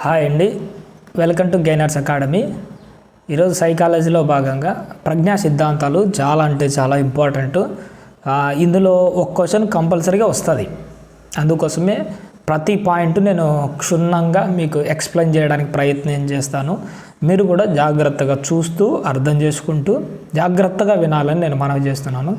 Hi అండి, welcome to gainers academy. ఈరోజు సైకాలజీలో భాగంగా ప్రజ్ఞా సిద్ధాంతాలు చాలా అంటే చాలా ఇంపార్టెంట్. ఇందులో ఒక క్వశ్చన్ కంపల్సరీగా వస్తుంది. అందుకోసమే ప్రతి పాయింట్ నేను క్షుణ్ణంగా మీకు ఎక్స్ప్లెయిన్ చేయడానికి ప్రయత్నం చేస్తాను. మీరు కూడా జాగ్రత్తగా చూస్తూ అర్థం చేసుకుంటూ జాగ్రత్తగా వినాలని నేను మనవి చేస్తున్నాను.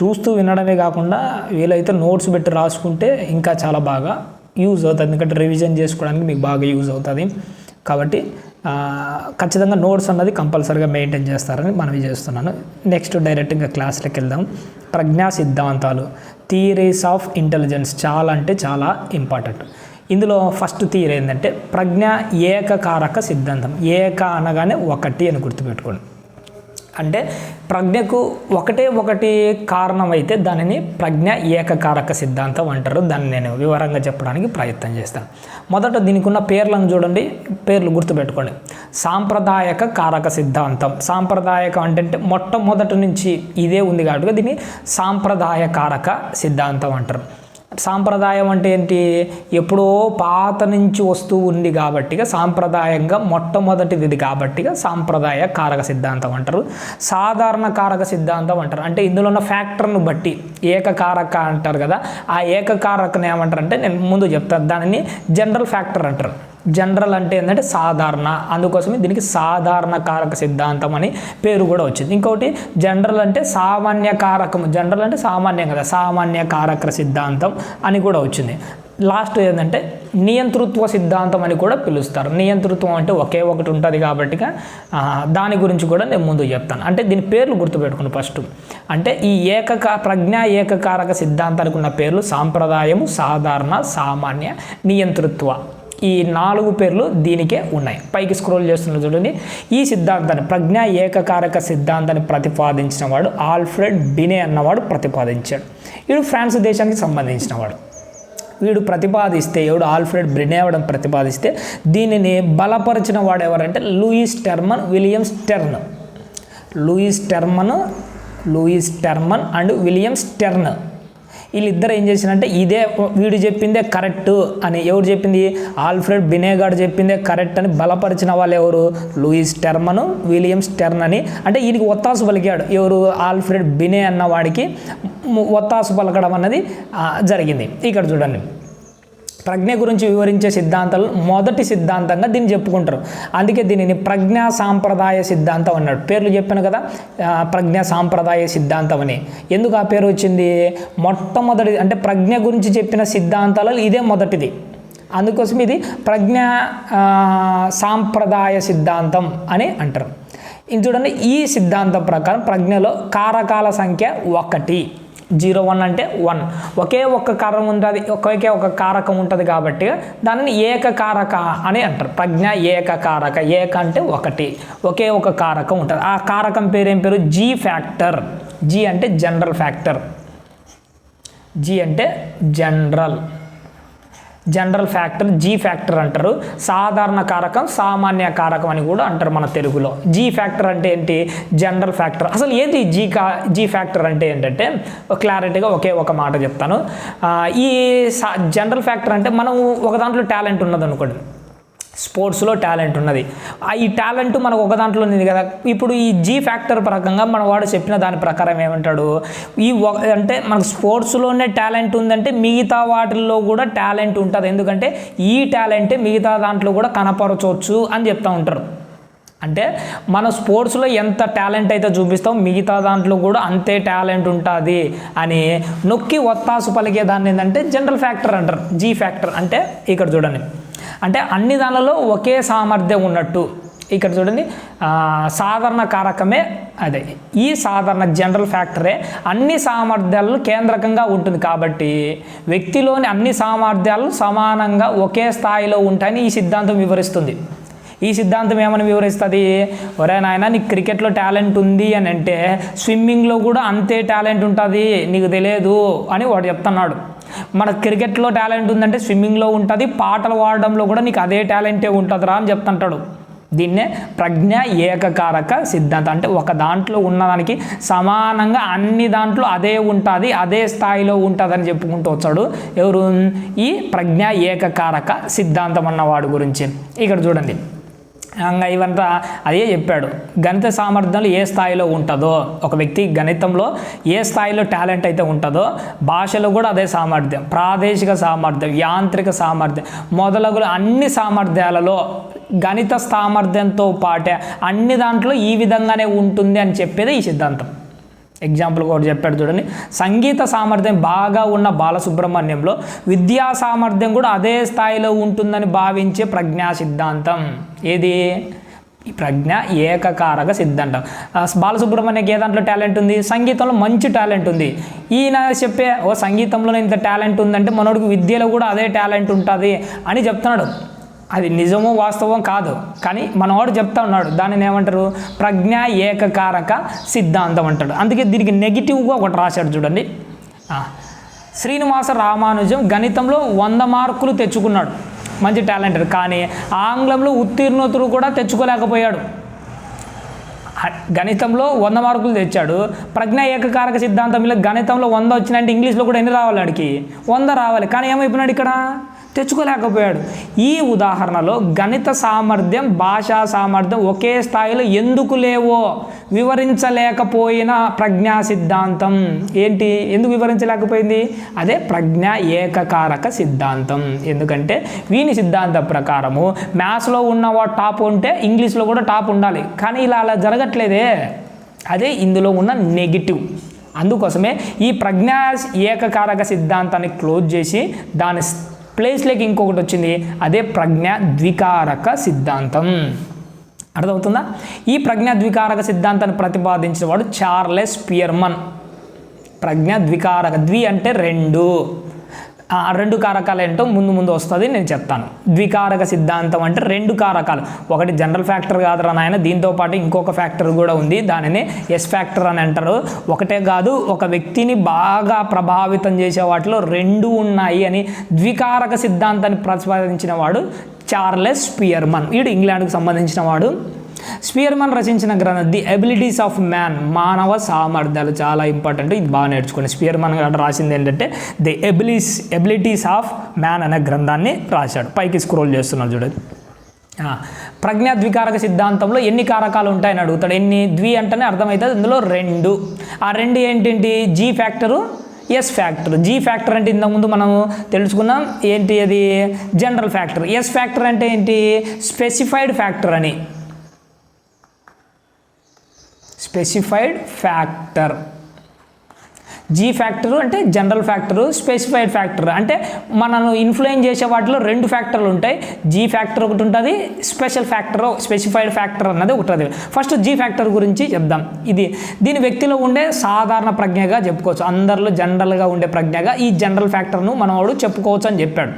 చూస్తూ వినడమే కాకుండా వీలైతే నోట్స్ పెట్టి రాసుకుంటే ఇంకా చాలా బాగా యూజ్ అవుతుంది. ఎందుకంటే రివిజన్ చేసుకోవడానికి మీకు బాగా యూజ్ అవుతుంది. కాబట్టి ఖచ్చితంగా నోట్స్ అన్నది కంపల్సరీగా మెయింటైన్ చేస్తారని మనవి చేస్తున్నాను. నెక్స్ట్ డైరెక్ట్గా క్లాస్లోకి వెళ్దాం. ప్రజ్ఞా సిద్ధాంతాలు, థియరీస్ ఆఫ్ ఇంటెలిజెన్స్ చాలా అంటే చాలా ఇంపార్టెంట్. ఇందులో ఫస్ట్ థియరీ ఏంటంటే ప్రజ్ఞా ఏకకారక సిద్ధాంతం. ఏక అనగానే ఒకటి అని గుర్తుపెట్టుకోండి. అంటే ప్రజ్ఞకు ఒకటి కారణం అయితే దానిని ప్రజ్ఞ ఏకకారక సిద్ధాంతం అంటారు. దాన్ని నేను వివరంగా చెప్పడానికి ప్రయత్నం చేస్తాను. మొదట దీనికి ఉన్న పేర్లను చూడండి, పేర్లు గుర్తుపెట్టుకోండి. సాంప్రదాయక కారక సిద్ధాంతం. సాంప్రదాయక అంటే మొట్టమొదటి నుంచి ఇదే ఉంది కాబట్టి దీన్ని సాంప్రదాయ కారక సిద్ధాంతం అంటారు. సాంప్రదాయం అంటే ఏంటి? ఎప్పుడో పాత నుంచి వస్తూ ఉంది కాబట్టిగా సాంప్రదాయంగా మొట్టమొదటిది కాబట్టిగా సాంప్రదాయ కారక సిద్ధాంతం అంటారు. సాధారణ కారక సిద్ధాంతం అంటారు. అంటే ఇందులో ఉన్న ఫ్యాక్టర్ను బట్టి ఏకకారక అంటారు కదా, ఆ ఏకకారకను ఏమంటారు అంటే నేను ముందు చెప్తాను. దానిని జనరల్ ఫ్యాక్టర్ అంటారు. జనరల్ అంటే ఏంటంటే సాధారణ, అందుకోసమే దీనికి సాధారణ కారక సిద్ధాంతం అని పేరు కూడా వచ్చింది. ఇంకొకటి జనరల్ అంటే సామాన్య కారకం. జనరల్ అంటే సామాన్యం కదా, సామాన్య కారక సిద్ధాంతం అని కూడా వచ్చింది. లాస్ట్ ఏంటంటే నియంతృత్వ సిద్ధాంతం అని కూడా పిలుస్తారు. నియంతృత్వం అంటే ఒకే ఒకటి ఉంటుంది కాబట్టి దాని గురించి కూడా నేను ముందు చెప్తాను. అంటే దీని పేర్లు గుర్తుపెట్టుకుని ఫస్ట్. అంటే ఈ ప్రజ్ఞా ఏకకారక సిద్ధాంతానికి ఉన్న పేర్లు సాంప్రదాయము, సాధారణ, సామాన్య, నియంతృత్వ. ఈ 4 పేర్లు దీనికే ఉన్నాయి. పైకి స్క్రోల్ చేస్తున్న చూడండి. ఈ సిద్ధాంతాన్ని ప్రజ్ఞా ఏకకారక సిద్ధాంతాన్ని ప్రతిపాదించిన వాడు ఆల్ఫ్రెడ్ బినే అన్నవాడు ప్రతిపాదించాడు. వీడు ఫ్రాన్స్ దేశానికి సంబంధించిన వాడు. వీడు ప్రతిపాదిస్తే ఆల్ఫ్రెడ్ బినే అవడం ప్రతిపాదిస్తే దీనిని బలపరిచిన వాడు ఎవరంటే Lewis Terman, William Stern. Lewis Terman and William Stern వీళ్ళిద్దరు ఏం చేసినంటే ఇదే వీడు చెప్పిందే కరెక్ట్ అని. ఎవరు చెప్పింది? ఆల్ఫ్రెడ్ బినే గారు చెప్పిందే కరెక్ట్ అని బలపరిచిన వాళ్ళు ఎవరు? లూయిస్ టెర్మన్, విలియం స్టెర్న్ అని. అంటే ఈయనకి ఒత్తాసు పలికాడు. ఎవరు? ఆల్ఫ్రెడ్ బినే అన్న వాడికి ఒత్తాసు పలకడం అన్నది జరిగింది. ఇక్కడ చూడండి, ప్రజ్ఞ గురించి వివరించే సిద్ధాంతాలు మొదటి సిద్ధాంతంగా దీన్ని చెప్పుకుంటారు. అందుకే దీనిని ప్రజ్ఞా సాంప్రదాయ సిద్ధాంతం అన్నాడు. పేర్లు చెప్పాను కదా, ప్రజ్ఞా సాంప్రదాయ సిద్ధాంతం అని. ఎందుకు ఆ పేరు వచ్చింది? మొట్టమొదటి అంటే ప్రజ్ఞ గురించి చెప్పిన సిద్ధాంతాలలో ఇదే మొదటిది. అందుకోసం ఇది ప్రజ్ఞా సాంప్రదాయ సిద్ధాంతం అని అంటారు. ఇది చూడండి, ఈ సిద్ధాంతం ప్రకారం ప్రజ్ఞలో కారకాల సంఖ్య 1. 01 అంటే 1. ఒకే ఒక్క కారణం ఉంటుంది, ఒకే ఒక కారకం ఉంటుంది కాబట్టి దానిని ఏకకారక అని అంటారు. ప్రజ్ఞ ఏకకారక. ఏక అంటే 1, ఒకే ఒక కారకం ఉంటుంది. ఆ కారకం పేరు ఏం పేరు? G factor. జీ అంటే జనరల్ ఫ్యాక్టర్. జీ అంటే జనరల్ ఫ్యాక్టర్, జీ ఫ్యాక్టర్ అంటారు. సాధారణ కారకం, సామాన్య కారకం అని కూడా అంటారు మన తెలుగులో. జీ ఫ్యాక్టర్ అంటే ఏంటి? General factor. అసలు ఏంటి జీ ఫ్యాక్టర్ అంటే ఏంటంటే క్లారిటీగా ఒకే ఒక మాట చెప్తాను. ఈ జనరల్ ఫ్యాక్టర్ అంటే మనం ఒక దాంట్లో టాలెంట్ ఉన్నది అనుకోండి, స్పోర్ట్స్లో టాలెంట్ ఉన్నది. ఈ టాలెంట్ మనకు ఒక దాంట్లో ఉంది కదా. ఇప్పుడు ఈ జీ ఫ్యాక్టర్ ప్రకారంగా మన వాడు చెప్పిన దాని ప్రకారం ఏమంటాడు? అంటే మనకు స్పోర్ట్స్లోనే టాలెంట్ ఉందంటే మిగతా వాటిల్లో కూడా టాలెంట్ ఉంటుంది. ఎందుకంటే ఈ టాలెంటే మిగతా దాంట్లో కూడా కనపరచవచ్చు అని చెప్తూ ఉంటారు. అంటే మన స్పోర్ట్స్లో ఎంత టాలెంట్ అయితే చూపిస్తాం మిగతా దాంట్లో కూడా అంతే టాలెంట్ ఉంటుంది అని నొక్కి ఒత్తాసు పలికే దాన్ని ఏంటంటే జనరల్ ఫ్యాక్టర్ అంటారు. జీ ఫ్యాక్టర్ అంటే ఇక్కడ చూడండి, అంటే అన్ని దానిలో ఒకే సామర్థ్యం ఉన్నట్టు. ఇక్కడ చూడండి, సాధారణ కారకమే అదే. ఈ సాధారణ జనరల్ ఫ్యాక్టరే అన్ని సామర్థ్యాలను కేంద్రకంగా ఉంటుంది కాబట్టి వ్యక్తిలోని అన్ని సామర్థ్యాలు సమానంగా ఒకే స్థాయిలో ఉంటాయని ఈ సిద్ధాంతం వివరిస్తుంది. ఈ సిద్ధాంతం ఏమని వివరిస్తుంది? ఒరే నాయన, నీకు క్రికెట్లో టాలెంట్ ఉంది అని అంటే స్విమ్మింగ్లో కూడా అంతే టాలెంట్ ఉంటుంది, నీకు తెలియదు అని వాడు చెప్తున్నాడు. మన క్రికెట్లో టాలెంట్ ఉందంటే స్విమ్మింగ్లో ఉంటుంది, పాటలు పాడడంలో కూడా నీకు అదే టాలెంటే ఉంటుందిరా అని చెప్తుంటాడు. దీన్నే ప్రజ్ఞ ఏకకారక సిద్ధాంతం. అంటే ఒక దాంట్లో ఉన్నదానికి సమానంగా అన్ని దాంట్లో అదే ఉంటుంది, అదే స్థాయిలో ఉంటుందని చెప్పుకుంటూ వచ్చాడు ఎవరు? ఈ ప్రజ్ఞ ఏకకారక సిద్ధాంతం అన్నవాడు గురించి. ఇక్కడ చూడండి, ఇవంతా అదే చెప్పాడు. గణిత సామర్థ్యంలో ఏ స్థాయిలో ఉంటుందో, ఒక వ్యక్తి గణితంలో ఏ స్థాయిలో టాలెంట్ అయితే ఉంటుందో భాషలో కూడా అదే సామర్థ్యం, ప్రాదేశిక సామర్థ్యం, యాంత్రిక సామర్థ్యం మొదలగు అన్ని సామర్థ్యాలలో గణిత సామర్థ్యంతో పాటే అన్ని దాంట్లో ఈ విధంగానే ఉంటుంది అని చెప్పేది ఈ సిద్ధాంతం. ఎగ్జాంపుల్ కూడా చెప్పాడు చూడండి. సంగీత సామర్థ్యం బాగా ఉన్న బాలసుబ్రహ్మణ్యంలో విద్యా సామర్థ్యం కూడా అదే స్థాయిలో ఉంటుందని భావించే ప్రజ్ఞా సిద్ధాంతం. ఏది? ఈ ప్రజ్ఞ ఏకకారక సిద్ధాంతం. బాలసుబ్రహ్మణ్యకి ఏ దాంట్లో టాలెంట్ ఉంది? సంగీతంలో మంచి టాలెంట్ ఉంది. ఈయన చెప్పే సంగీతంలో ఇంత టాలెంట్ ఉందంటే మనోడికి విద్యలో కూడా అదే టాలెంట్ ఉంటుంది అని చెప్తున్నాడు. అది నిజమో వాస్తవం కాదు, కానీ మనవాడు చెప్తా ఉన్నాడు. దానిని ఏమంటారు? ప్రజ్ఞ ఏకకారక సిద్ధాంతం అంటాడు. అందుకే దీనికి నెగిటివ్గా ఒకటి రాశాడు చూడండి. శ్రీనివాస రామానుజం గణితంలో 100 మార్కులు తెచ్చుకున్నాడు, మంచి టాలెంటెడ్, కానీ ఆంగ్లంలో ఉత్తీర్ణతులు కూడా తెచ్చుకోలేకపోయాడు. గణితంలో 100 మార్కులు తెచ్చాడు. ప్రజ్ఞ ఏకకారక సిద్ధాంతంలో గణితంలో 100 వచ్చినాయంటే ఇంగ్లీష్లో కూడా ఎన్ని రావాలి? వాడికి 100 రావాలి, కానీ ఏమైపోయినాడు ఇక్కడ? తెచ్చుకోలేకపోయాడు. ఈ ఉదాహరణలో గణిత సామర్థ్యం, భాషా సామర్థ్యం ఒకే స్థాయిలో ఎందుకు లేవో వివరించలేకపోయిన ప్రజ్ఞా సిద్ధాంతం ఏంటి? ఎందుకు వివరించలేకపోయింది? అదే ప్రజ్ఞ ఏకకారక సిద్ధాంతం. ఎందుకంటే వీని సిద్ధాంతం ప్రకారము మ్యాథ్స్లో ఉన్నవాడు టాప్ ఉంటే ఇంగ్లీష్లో కూడా టాప్ ఉండాలి, కానీ ఇలా అలా జరగట్లేదే. అదే ఇందులో ఉన్న నెగిటివ్. అందుకోసమే ఈ ప్రజ్ఞా ఏకకారక సిద్ధాంతాన్ని క్లోజ్ చేసి దాని ప్లేస్లోకి ఇంకొకటి వచ్చింది, అదే ప్రజ్ఞా ద్వికారక సిద్ధాంతం. అర్థమవుతుందా? ఈ ప్రజ్ఞా ద్వికారక సిద్ధాంతాన్ని ప్రతిపాదించిన వాడు చార్లెస్ పియర్మన్. ప్రజ్ఞా ద్వికారక, ద్వి అంటే రెండు కారకాలు ఏంటో ముందు వస్తుంది, నేను చెప్తాను. ద్వికారక సిద్ధాంతం అంటే 2 కారకాలు. ఒకటి జనరల్ ఫ్యాక్టర్ కాదురా నాయన, దీంతో పాటు ఇంకొక ఫ్యాక్టర్ కూడా ఉంది, దానిని ఎస్ ఫ్యాక్టర్ అని అంటారు. ఒకటే కాదు, ఒక వ్యక్తిని బాగా ప్రభావితం చేసే వాటిలో 2 ఉన్నాయి అని ద్వికారక సిద్ధాంతాన్ని ప్రతిపాదించిన వాడు చార్లెస్ పియర్మన్. వీడు ఇంగ్లాండ్కి సంబంధించిన వాడు. స్పియర్మన్ రచించిన గ్రంథం ది ఎబిలిటీస్ ఆఫ్ మ్యాన్, మానవ సామర్థ్యాలు, చాలా ఇంపార్టెంట్, ఇది బాగా నేర్చుకోండి. స్పియర్మన్ రాసింది ఏంటంటే ది ఎబిలిటీస్ ఆఫ్ మ్యాన్ అనే గ్రంథాన్ని రాశాడు. పైకి స్క్రోల్ చేస్తున్నాడు చూడండి. ప్రజ్ఞా ద్వికారక సిద్ధాంతంలో ఎన్ని కారకాలు ఉంటాయని అడుగుతాడు. ఎన్ని? ద్వి అంటేనే అర్థమవుతుంది, ఇందులో 2. ఆ 2 ఏంటంటి? G factor, s factor. G factor అంటే ఇంతకుముందు మనం తెలుసుకున్నాం, ఏంటి అది? General factor. ఎస్ ఫ్యాక్టర్ అంటే ఏంటి? స్పెసిఫైడ్ ఫ్యాక్టర్ అని. Specified factor. జీ ఫ్యాక్టరు అంటే జనరల్ ఫ్యాక్టరు, స్పెసిఫైడ్ ఫ్యాక్టర్ అంటే మనను ఇన్ఫ్లుయెన్స్ చేసే వాటిలో 2 ఫ్యాక్టర్లు ఉంటాయి. జీ ఫ్యాక్టర్ ఒకటి ఉంటుంది, స్పెసిఫైడ్ ఫ్యాక్టర్ అన్నది ఒకటి ఉంటుంది. ఫస్ట్ జీ ఫ్యాక్టర్ గురించి చెప్దాం. దీని వ్యక్తిలో ఉండే సాధారణ ప్రజ్ఞగా చెప్పుకోవచ్చు, అందరిలో జనరల్గా ఉండే ప్రజ్ఞగా ఈ జనరల్ ఫ్యాక్టర్ను మనవాడు చెప్పుకోవచ్చు అని చెప్పాడు.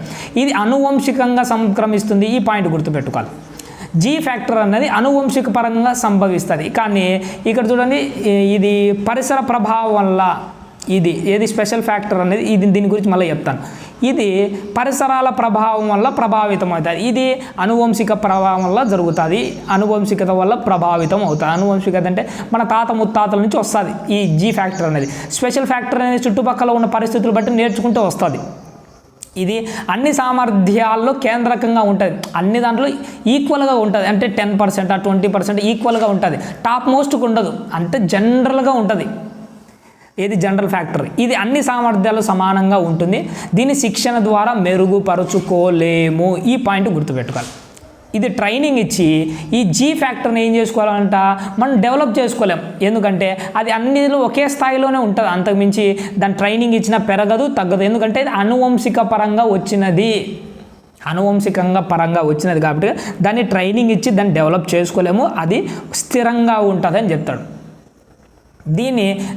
ఇది అనువంశికంగా సంక్రమిస్తుంది, ఈ పాయింట్ గుర్తుపెట్టుకోవాలి. జీ ఫ్యాక్టర్ అన్నది అనువంశిక పరంగా సంభవిస్తుంది, కానీ ఇక్కడ చూడండి, ఇది పరిసర ప్రభావం వల్ల, ఏది స్పెషల్ ఫ్యాక్టర్ అనేది దీని గురించి మళ్ళీ చెప్తాను. ఇది పరిసరాల ప్రభావం వల్ల ప్రభావితం అవుతుంది, ఇది అనువంశిక ప్రభావం వల్ల జరుగుతుంది, అనువంశికత వల్ల ప్రభావితం అవుతుంది. అనువంశికత అంటే మన తాత ముత్తాతల నుంచి వస్తుంది ఈ జీ ఫ్యాక్టర్ అనేది. స్పెషల్ ఫ్యాక్టర్ అనేది చుట్టుపక్కల ఉన్న పరిస్థితులు బట్టి నేర్చుకుంటూ వస్తుంది. ఇది అన్ని సామర్థ్యాల్లో కేంద్రకంగా ఉంటుంది, అన్ని దాంట్లో ఈక్వల్గా ఉంటుంది. అంటే 10% 20% ఈక్వల్గా ఉంటుంది, టాప్ మోస్ట్గా ఉండదు, అంటే జనరల్గా ఉంటుంది. ఏది? General factor. ఇది అన్ని సామర్థ్యాలు సమానంగా ఉంటుంది, దీన్ని శిక్షణ ద్వారా మెరుగుపరుచుకోలేము. ఈ పాయింట్ గుర్తుపెట్టుకోవాలి. ఇది ట్రైనింగ్ ఇచ్చి ఈ జీ ఫ్యాక్టర్ని ఏం చేసుకోవాలంట, మనం డెవలప్ చేసుకోలేం. ఎందుకంటే అది అన్నిలో ఒకే స్థాయిలోనే ఉంటుంది, అంతకుమించి దాని ట్రైనింగ్ ఇచ్చినా పెరగదు తగ్గదు. ఎందుకంటే ఇది అనువంశికంగా పరంగా వచ్చినది కాబట్టి దాన్ని ట్రైనింగ్ ఇచ్చి దాన్ని డెవలప్ చేసుకోలేము, అది స్థిరంగా ఉంటుంది అని చెప్తాడు.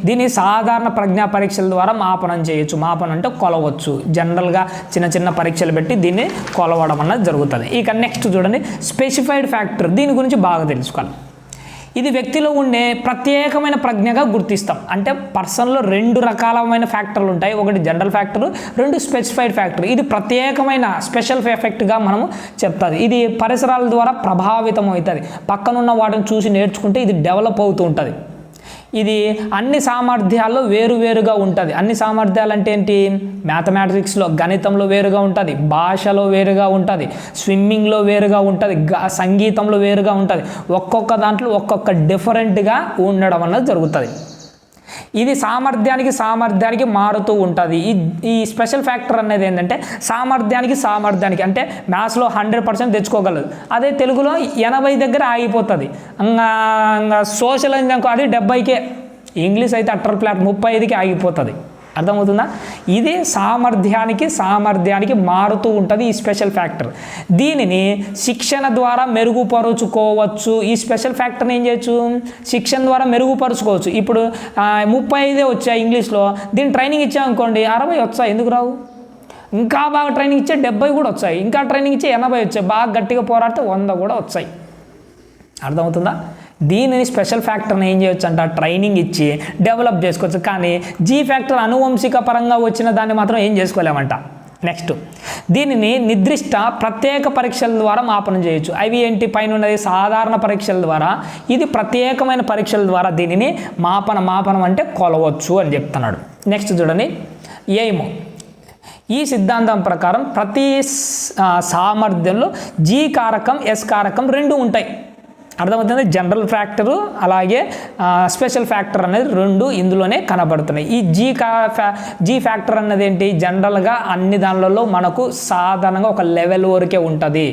దీన్ని సాధారణ ప్రజ్ఞా పరీక్షల ద్వారా మాపనం చేయొచ్చు. మాపనం అంటే కొలవచ్చు, జనరల్గా చిన్న పరీక్షలు పెట్టి దీన్ని కొలవడం అన్నది జరుగుతుంది. ఇక నెక్స్ట్ చూడండి, స్పెసిఫైడ్ ఫ్యాక్టర్. దీని గురించి బాగా తెలుసుకోవాలి. ఇది వ్యక్తిలో ఉండే ప్రత్యేకమైన ప్రజ్ఞగా గుర్తిస్తాం. అంటే పర్సన్లో 2 రకాలమైన ఫ్యాక్టర్లు ఉంటాయి. ఒకటి జనరల్ ఫ్యాక్టర్, 2 స్పెసిఫైడ్ ఫ్యాక్టర్. ఇది ప్రత్యేకమైన స్పెషల్ ఎఫెక్ట్గా మనము చెప్తుంది. ఇది పరిసరాల ద్వారా ప్రభావితం అవుతుంది. పక్కనున్న వాటిని చూసి నేర్చుకుంటే ఇది డెవలప్ అవుతూ ఉంటుంది. ఇది అన్ని సామర్థ్యాల్లో వేరువేరుగా ఉంటుంది. అన్ని సామర్థ్యాలు అంటే ఏంటి? మ్యాథమెటిక్స్లో గణితంలో వేరుగా ఉంటుంది, భాషలో వేరుగా ఉంటుంది, స్విమ్మింగ్లో వేరుగా ఉంటుంది, సంగీతంలో వేరుగా ఉంటుంది. ఒక్కొక్క దాంట్లో ఒక్కొక్క డిఫరెంట్గా ఉండడం అన్నది జరుగుతుంది. ఇది సామర్థ్యానికి మారుతూ ఉంటుంది. ఈ స్పెషల్ ఫ్యాక్టర్ అనేది ఏంటంటే సామర్థ్యానికి అంటే మ్యాథ్స్లో 100% తెచ్చుకోగలదు. అదే తెలుగులో 80 దగ్గర ఆగిపోతుంది. ఇంకా సోషల్ అనుకో అది 70కే, ఇంగ్లీష్ అయితే అట్టర్ ఫ్లాట్ 35కి ఆగిపోతుంది. అర్థమవుతుందా? ఇది సామర్థ్యానికి మారుతూ ఉంటుంది ఈ స్పెషల్ ఫ్యాక్టర్. దీనిని శిక్షణ ద్వారా మెరుగుపరుచుకోవచ్చు. ఈ స్పెషల్ ఫ్యాక్టర్ని ఏం చేయొచ్చు? శిక్షణ ద్వారా మెరుగుపరుచుకోవచ్చు. ఇప్పుడు 35 వచ్చాయి ఇంగ్లీష్లో, దీన్ని ట్రైనింగ్ ఇచ్చామనుకోండి 60 వచ్చాయి. ఎందుకు రావు? ఇంకా బాగా ట్రైనింగ్ ఇచ్చే 70 కూడా వచ్చాయి. ఇంకా ట్రైనింగ్ ఇచ్చే 80 వచ్చాయి. బాగా గట్టిగా పోరాడితే 100 కూడా వచ్చాయి. అర్థమవుతుందా? దీనిని స్పెషల్ ఫ్యాక్టర్ని ఏం చేయొచ్చు అంట? ట్రైనింగ్ ఇచ్చి డెవలప్ చేసుకోవచ్చు. కానీ జీ ఫ్యాక్టర్ అనువంశిక పరంగా వచ్చిన దాన్ని మాత్రం ఏం చేసుకోలేమంట. నెక్స్ట్, దీనిని నిర్దిష్ట ప్రత్యేక పరీక్షల ద్వారా మాపనం చేయొచ్చు. అవి ఏంటి? పైన ఉన్నది సాధారణ పరీక్షల ద్వారా, ఇది ప్రత్యేకమైన పరీక్షల ద్వారా దీనిని మాపనం అంటే కొలవచ్చు అని చెప్తున్నాడు. నెక్స్ట్ చూడండి, ఎయిమ్. ఈ సిద్ధాంతం ప్రకారం ప్రతి సామర్థ్యంలో జీ కారకం, ఎస్ కారకం 2 ఉంటాయి. అర్థమవుతుంది? జనరల్ ఫ్యాక్టరు అలాగే స్పెషల్ ఫ్యాక్టర్ అనేది 2 ఇందులోనే కనబడుతున్నాయి. ఈ జీ ఫ్యాక్టర్ అన్నది ఏంటి? జనరల్గా అన్ని దానిలలో మనకు సాధారణంగా ఒక లెవెల్ వరకే ఉంటుంది.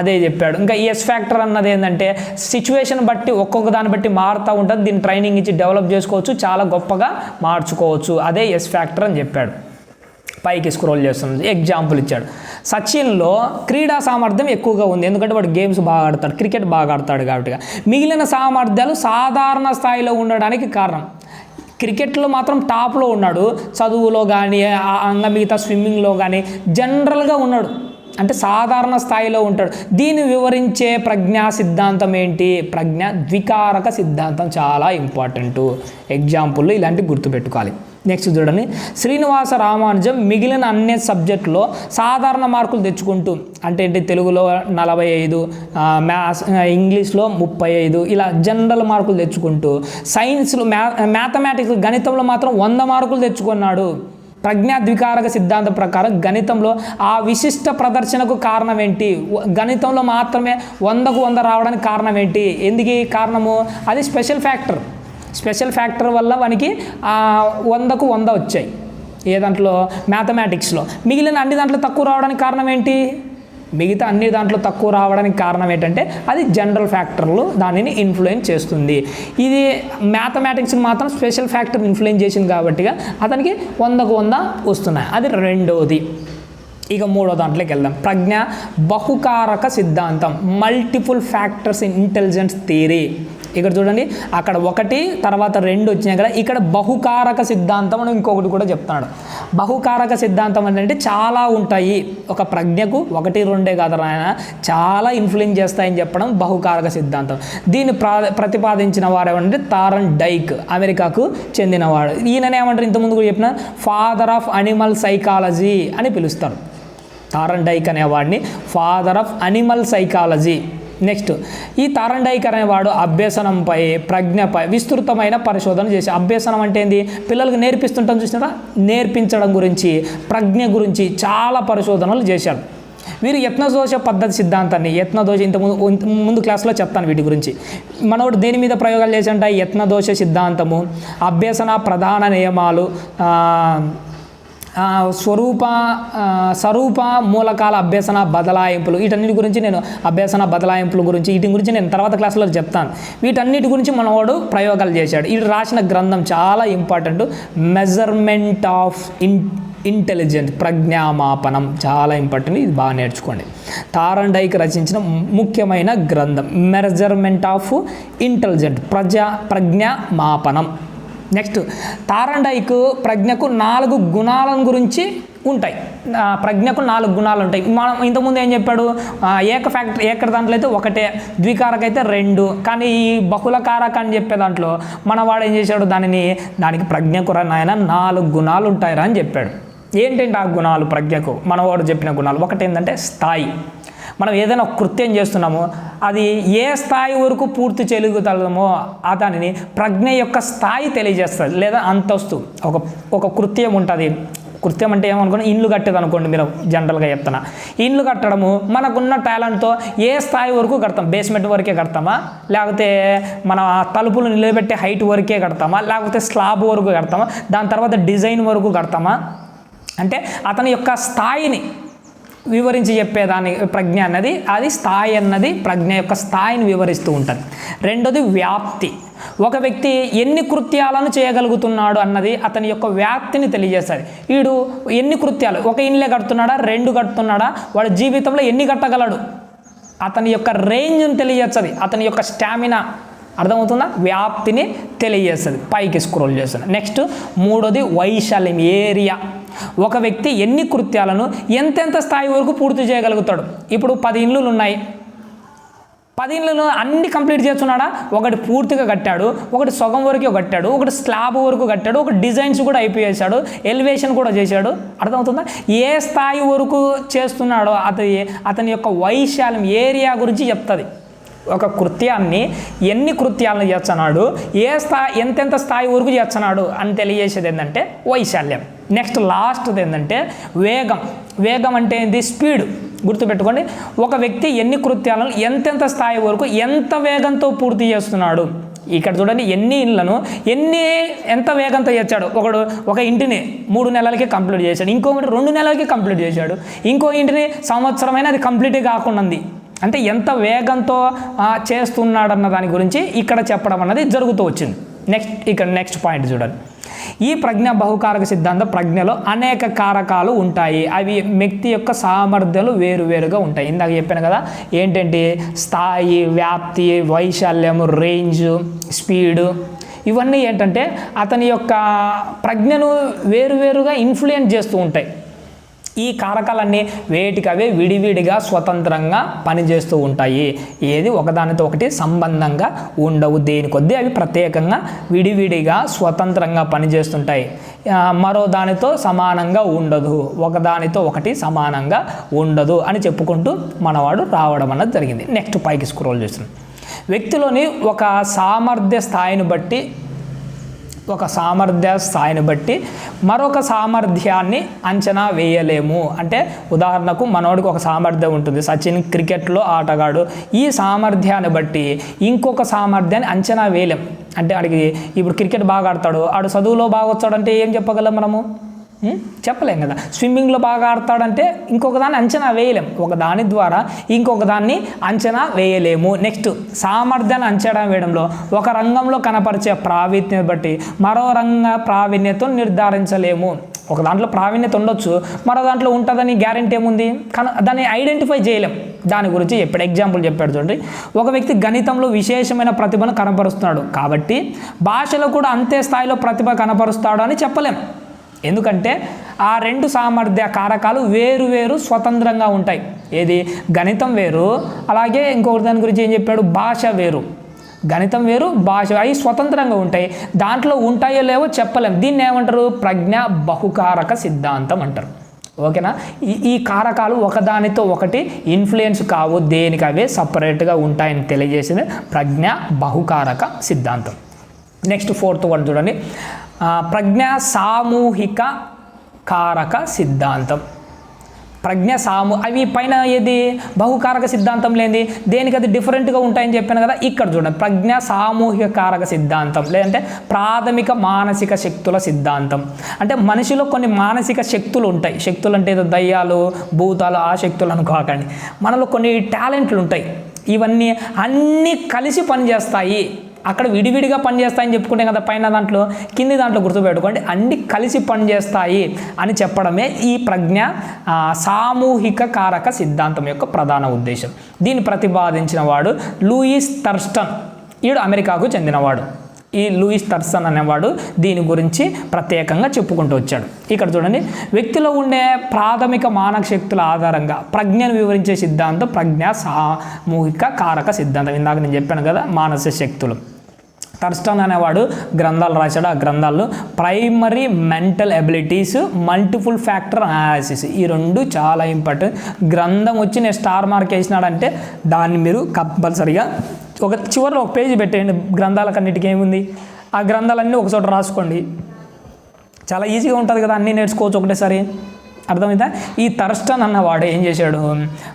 అదే చెప్పాడు. ఇంకా ఎస్ ఫ్యాక్టర్ అన్నది ఏంటంటే సిచ్యువేషన్ బట్టి ఒక్కొక్క దాన్ని బట్టి మారుతూ ఉంటుంది. దీన్ని ట్రైనింగ్ ఇచ్చి డెవలప్ చేసుకోవచ్చు, చాలా గొప్పగా మార్చుకోవచ్చు. అదే ఎస్ ఫ్యాక్టర్ అని చెప్పాడు. పైకి స్క్రోల్ చేస్తుంది. ఎగ్జాంపుల్ ఇచ్చాడు. సచిన్లో క్రీడా సామర్థ్యం ఎక్కువగా ఉంది, ఎందుకంటే వాడు గేమ్స్ బాగా ఆడతాడు, క్రికెట్ బాగా ఆడతాడు కాబట్టి. మిగిలిన సామర్థ్యాలు సాధారణ స్థాయిలో ఉండడానికి కారణం. క్రికెట్లో మాత్రం టాప్లో ఉన్నాడు, చదువులో కానీ మిగతా స్విమ్మింగ్లో కానీ జనరల్గా ఉన్నాడు, అంటే సాధారణ స్థాయిలో ఉంటాడు. దీన్ని వివరించే ప్రజ్ఞా సిద్ధాంతం ఏంటి? ప్రజ్ఞా ద్వికారక సిద్ధాంతం చాలా ఇంపార్టెంట్. ఎగ్జాంపుల్ ఇలాంటివి గుర్తుపెట్టుకోవాలి. నెక్స్ట్ చూడండి, శ్రీనివాస రామానుజం మిగిలిన అన్ని సబ్జెక్టులో సాధారణ మార్కులు తెచ్చుకుంటూ, అంటే ఏంటి? తెలుగులో 45, మ్యాథ్స్ ఇంగ్లీష్లో 35, ఇలా జనరల్ మార్కులు తెచ్చుకుంటూ సైన్స్లో మ్యాథమెటిక్స్ గణితంలో మాత్రం 100 మార్కులు తెచ్చుకున్నాడు. ప్రజ్ఞా ద్వికారక సిద్ధాంతం ప్రకారం గణితంలో ఆ విశిష్ట ప్రదర్శనకు కారణం ఏంటి? గణితంలో మాత్రమే 100కు 100 రావడానికి కారణం ఏంటి? ఎందుకు కారణము? అది స్పెషల్ ఫ్యాక్టర్ వల్ల వానికి 100కు 100 వచ్చాయి. ఏ దాంట్లో? మ్యాథమెటిక్స్లో. మిగిలిన అన్ని దాంట్లో తక్కువ రావడానికి కారణం ఏంటి? మిగతా అన్ని దాంట్లో తక్కువ రావడానికి కారణం ఏంటంటే అది జనరల్ ఫ్యాక్టర్లు దానిని ఇన్ఫ్లుయెన్స్ చేస్తుంది. ఇది మ్యాథమెటిక్స్ని మాత్రం స్పెషల్ ఫ్యాక్టర్ ఇన్ఫ్లుయెన్స్ చేసింది కాబట్టి అతనికి 100కు 100 వస్తున్నాయి. అది రెండవది. ఇక మూడో దాంట్లోకి వెళ్దాం. ప్రజ్ఞ బహుకారక సిద్ధాంతం, multiple factors in intelligence theory. ఇక్కడ చూడండి, అక్కడ 1 తర్వాత 2 వచ్చినాయి కదా, ఇక్కడ బహుకారక సిద్ధాంతం అని ఇంకొకటి కూడా చెప్తున్నాడు. బహుకారక సిద్ధాంతం అంటే చాలా ఉంటాయి, ఒక ప్రజ్ఞకు 1, 2 కాదు ఆయన, చాలా ఇన్ఫ్లుయెన్స్ చేస్తాయని చెప్పడం బహుకారక సిద్ధాంతం. దీన్ని ప్రతిపాదించిన వారు ఏమంటే థారన్ డైక్, అమెరికాకు చెందినవాడు. ఈయననే ఏమంటారు? ఇంతకుముందు కూడా చెప్పిన ఫాదర్ ఆఫ్ అనిమల్ సైకాలజీ అని పిలుస్తారు. థారన్ డైక్ అనేవాడిని father of animal psychology. Next, ఈ థారన్ డైక్ అనేవాడు అభ్యసనంపై, ప్రజ్ఞపై విస్తృతమైన పరిశోధన చేసి, అభ్యసనం అంటే ఏంది? పిల్లలకు నేర్పిస్తుంటాం చూసినారా, నేర్పించడం గురించి, ప్రజ్ఞ గురించి చాలా పరిశోధనలు చేశాడు. వీరు యత్నదోష పద్ధతి సిద్ధాంతాన్ని, యత్నదోష ముందు క్లాస్లో చెప్తాను వీటి గురించి. మనోడు దేని మీద ప్రయోగాలు చేసంట? యత్నదోష సిద్ధాంతము, అభ్యసన ప్రధాన నియమాలు, స్వరూప మూలకాల అభ్యసన బదలాయింపులు, వీటన్నిటి గురించి నేను అభ్యసన బదలాయింపుల గురించి వీటి గురించి నేను తర్వాత క్లాసులో చెప్తాను. వీటన్నిటి గురించి మనవాడు ప్రయోగాలు చేశాడు. ఇది రాసిన గ్రంథం చాలా ఇంపార్టెంట్, మెజర్మెంట్ ఆఫ్ ఇంటెలిజెన్స్, ప్రజ్ఞామాపనం చాలా ఇంపార్టెంట్, ఇది బాగా నేర్చుకోండి. థారన్ డైక్ రచించిన ముఖ్యమైన గ్రంథం మెజర్మెంట్ ఆఫ్ ఇంటెలిజెంట్, ప్రజ్ఞామాపనం. నెక్స్ట్, థారన్ డైక్ ప్రజ్ఞకు 4 గుణాలను గురించి ఉంటాయి. ప్రజ్ఞకు 4 గుణాలు ఉంటాయి. మనం ఇంతకుముందు ఏం చెప్పాడు, ఏక దాంట్లో అయితే ఒకటే, ద్వికారక అయితే 2, కానీ ఈ బహుళకారక అని చెప్పే దాంట్లో మనవాడు ఏం చేశాడు, దానికి ప్రజ్ఞకు నాయన 4 గుణాలు ఉంటాయిరా అని చెప్పాడు. ఏంటంటే ఆ గుణాలు ప్రజ్ఞకు మనవాడు చెప్పిన గుణాలు? ఒకటి ఏంటంటే స్థాయి. మనం ఏదైనా ఒక కృత్యం చేస్తున్నామో అది ఏ స్థాయి వరకు పూర్తి చేయగలుగుతామో దానిని ప్రజ్ఞ యొక్క స్థాయి తెలియజేస్తుంది, లేదా అంతస్తు. ఒక కృత్యం ఉంటుంది. కృత్యం అంటే ఏమనుకోండి, ఇల్లు కట్టేది అనుకోండి, మీరు జనరల్గా చెప్తున్నా. ఇల్లు కట్టడము మనకున్న టాలెంట్తో ఏ స్థాయి వరకు కడతాం? బేస్మెంట్ వరకే కడతామా, లేకపోతే మన తలుపులు నిలబెట్టే హైట్ వరకే కడతామా, లేకపోతే స్లాబ్ వరకు కడతామా, దాని తర్వాత డిజైన్ వరకు కడతామా? అంటే అతని యొక్క స్థాయిని వివరించి చెప్పేదాని ప్రజ్ఞ అన్నది, అది స్థాయి అన్నది ప్రజ్ఞ యొక్క స్థాయిని వివరిస్తూ ఉంటుంది. రెండోది వ్యాప్తి. ఒక వ్యక్తి ఎన్ని కృత్యాలను చేయగలుగుతున్నాడు అన్నది అతని యొక్క వ్యాప్తిని తెలియజేస్తుంది. వీడు ఎన్ని కృత్యాలు, ఒక ఇల్లే కడుతున్నాడా, 2 కడుతున్నాడా, వాడి జీవితంలో ఎన్ని కట్టగలడు, అతని యొక్క రేంజ్ని తెలియజేస్తుంది, అతని యొక్క స్టామినా. అర్థమవుతుందా? వ్యాప్తిని తెలియజేస్తుంది. పైకి స్క్రోల్ చేస్తుంది. నెక్స్ట్ మూడోది వైశాల్యం, ఏరియా. ఒక వ్యక్తి ఎన్ని కృత్యాలను ఎంతెంత స్థాయి వరకు పూర్తి చేయగలుగుతాడు. ఇప్పుడు 10 ఇళ్ళు ఉన్నాయి, 10 ఇళ్ళను అన్ని కంప్లీట్ చేస్తున్నాడా? ఒకటి పూర్తిగా కట్టాడు, ఒకటి సగం వరకే కట్టాడు, ఒకటి స్లాబ్ వరకు కట్టాడు, ఒక డిజైన్స్ కూడా అయిపోయేసాడు, ఎలివేషన్ కూడా చేశాడు. అర్థమవుతుందా? ఏ స్థాయి వరకు చేస్తున్నాడో అతని యొక్క వైశాల్యం, ఏరియా గురించి చెప్తుంది. ఒక కృత్యాన్ని ఎన్ని కృత్యాలను చేస్తున్నాడు, ఎంతెంత స్థాయి వరకు చేస్తున్నాడు అని తెలియజేసేది ఏంటంటే వైశాల్యం. నెక్స్ట్ లాస్ట్ది ఏంటంటే వేగం. వేగం అంటే ఏంటి? స్పీడ్. గుర్తుపెట్టుకోండి, ఒక వ్యక్తి ఎన్ని కృత్యాలను ఎంతెంత స్థాయి వరకు ఎంత వేగంతో పూర్తి చేస్తున్నాడు. ఇక్కడ చూడండి, ఎన్ని ఇళ్లను ఎంత వేగంతో చేశాడు. ఒక ఇంటిని 3 నెలలకి కంప్లీట్ చేశాడు, ఇంకొకటి 2 నెలలకి కంప్లీట్ చేశాడు, ఇంకో ఇంటిని సంవత్సరమైన అది కంప్లీట్గా కాకుండా ఉంది. అంటే ఎంత వేగంతో చేస్తున్నాడన్న దాని గురించి ఇక్కడ చెప్పడం అన్నది జరుగుతూ వచ్చింది. నెక్స్ట్ పాయింట్ చూడండి. ఈ ప్రజ్ఞ బహుకారక సిద్ధాంతం ప్రజ్ఞలో అనేక కారకాలు ఉంటాయి. అవి వ్యక్తి యొక్క సామర్థ్యాలు వేరువేరుగా ఉంటాయి. ఇందాక చెప్పాను కదా, ఏంటంటే స్థాయి, వ్యాప్తి, వైశాల్యము, రేంజ్, స్పీడు, ఇవన్నీ ఏంటంటే అతని యొక్క ప్రజ్ఞను వేరువేరుగా ఇన్ఫ్లుయెన్స్ చేస్తూ ఉంటాయి. ఈ కారకాలన్నీ వేటికవే విడివిడిగా స్వతంత్రంగా పనిచేస్తూ ఉంటాయి. ఏది ఒకదానితో ఒకటి సంబంధంగా ఉండవు. దేని కొద్దీ అవి ప్రత్యేకంగా విడివిడిగా స్వతంత్రంగా పనిచేస్తుంటాయి. మరో దానితో సమానంగా ఉండదు, ఒకదానితో ఒకటి సమానంగా ఉండదు అని చెప్పుకుంటూ మనవాడు రావడం అన్నది జరిగింది. నెక్స్ట్ పైకి స్క్రోల్ చేస్తున్నాం. వ్యక్తిలోని ఒక సామర్థ్య స్థాయిని బట్టి మరొక సామర్థ్యాన్ని అంచనా వేయలేము. అంటే ఉదాహరణకు మనోడికి ఒక సామర్థ్యం ఉంటుంది, సచిన్ క్రికెట్లో ఆటగాడు. ఈ సామర్థ్యాన్ని బట్టి ఇంకొక సామర్థ్యాన్ని అంచనా వేయలేం. అంటే ఆడికి ఇప్పుడు క్రికెట్ బాగా ఆడతాడు, ఆడు చదువులో బాగా వచ్చాడంటే ఏం చెప్పగలం మనము? చెప్పలేం కదా. స్విమ్మింగ్లో బాగా ఆడతాడంటే ఇంకొక దాన్ని అంచనా వేయలేం. ఒక దాని ద్వారా ఇంకొక దాన్ని అంచనా వేయలేము. నెక్స్ట్ సామర్థ్యాన్ని అంచనా వేయడంలో ఒక రంగంలో కనపరిచే ప్రావీణ్యత బట్టి మరో రంగ ప్రావీణ్యతను నిర్ధారించలేము. ఒక దాంట్లో ప్రావీణ్యత ఉండొచ్చు, మరో దాంట్లో ఉంటుందని గ్యారెంటీ ఏముంది? కానీ దాన్ని ఐడెంటిఫై చేయలేం. దాని గురించి చెప్పాడు, ఎగ్జాంపుల్ చెప్పాడు చూడండి. ఒక వ్యక్తి గణితంలో విశేషమైన ప్రతిభను కనపరుస్తున్నాడు కాబట్టి భాషలో కూడా అంతే స్థాయిలో ప్రతిభ కనపరుస్తాడు అని చెప్పలేం. ఎందుకంటే ఆ 2 సామర్థ్య కారకాలు వేరు స్వతంత్రంగా ఉంటాయి. ఏది? గణితం వేరు, అలాగే ఇంకొకటి దాని గురించి ఏం చెప్పాడు? భాష వేరు. గణితం వేరు, భాష, అవి స్వతంత్రంగా ఉంటాయి. దాంట్లో ఉంటాయో లేవో చెప్పలేం. దీన్ని ఏమంటారు? ప్రజ్ఞ బహుకారక సిద్ధాంతం అంటారు. ఓకేనా? ఈ కారకాలు ఒకదానితో ఒకటి ఇన్ఫ్లుయెన్స్ కావు, దేనికి అవే సపరేట్గా ఉంటాయని తెలియజేసింది ప్రజ్ఞ బహుకారక సిద్ధాంతం. నెక్స్ట్ 4th వన్ చూడండి. ప్రజ్ఞ సామూహిక కారక సిద్ధాంతం. ప్రజ్ఞ అవి పైన ఏది? బహుకారక సిద్ధాంతం లేనిది దేనికి అది డిఫరెంట్గా ఉంటాయని చెప్పాను కదా. ఇక్కడ చూడండి, ప్రజ్ఞ సామూహిక కారక సిద్ధాంతం, లేదంటే ప్రాథమిక మానసిక శక్తుల సిద్ధాంతం. అంటే మనిషిలో కొన్ని మానసిక శక్తులు ఉంటాయి. శక్తులు అంటే ఏదో దయ్యాలు, భూతాలు, ఆ శక్తులు అనుకోకండి. మనలో కొన్ని టాలెంట్లు ఉంటాయి. ఇవన్నీ అన్నీ కలిసి పనిచేస్తాయి. అక్కడ విడివిడిగా పనిచేస్తాయని చెప్పుకుంటే కదా పైన దాంట్లో, కింది దాంట్లో గుర్తుపెట్టుకోండి, అన్ని కలిసి పనిచేస్తాయి అని చెప్పడమే ఈ ప్రజ్ఞ సామూహిక కారక సిద్ధాంతం యొక్క ప్రధాన ఉద్దేశం. దీన్ని ప్రతిపాదించిన వాడు లూయిస్ థర్స్టన్. ఈడు అమెరికాకు చెందినవాడు. ఈ లూయిస్ థర్సన్ అనేవాడు దీని గురించి ప్రత్యేకంగా చెప్పుకుంటూ వచ్చాడు. ఇక్కడ చూడండి, వ్యక్తిలో ఉండే ప్రాథమిక మానవ శక్తుల ఆధారంగా ప్రజ్ఞను వివరించే సిద్ధాంతం ప్రజ్ఞా సామూహిక కారక సిద్ధాంతం. ఇందాక నేను చెప్పాను కదా, మానసిక శక్తులు. థర్స్టన్ అనేవాడు గ్రంథాలు రాశాడు. ఆ గ్రంథాల్లో primary mental abilities, multiple factor analysis, ఈ రెండు చాలా ఇంపార్టెంట్. గ్రంథం వచ్చి నేను స్టార్ మార్క్ వేసినాడంటే దాన్ని మీరు కంపల్సరిగా ఒక చివరిలో ఒక పేజీ పెట్టేయండి. గ్రంథాలకన్నిటికీ ఏముంది, ఆ గ్రంథాలన్నీ ఒకచోట రాసుకోండి. చాలా ఈజీగా ఉంటుంది కదా, అన్నీ నేర్చుకోవచ్చు ఒకటేసారి. అర్థమైందా? ఈ థర్స్టన్ అన్నవాడు ఏం చేశాడు,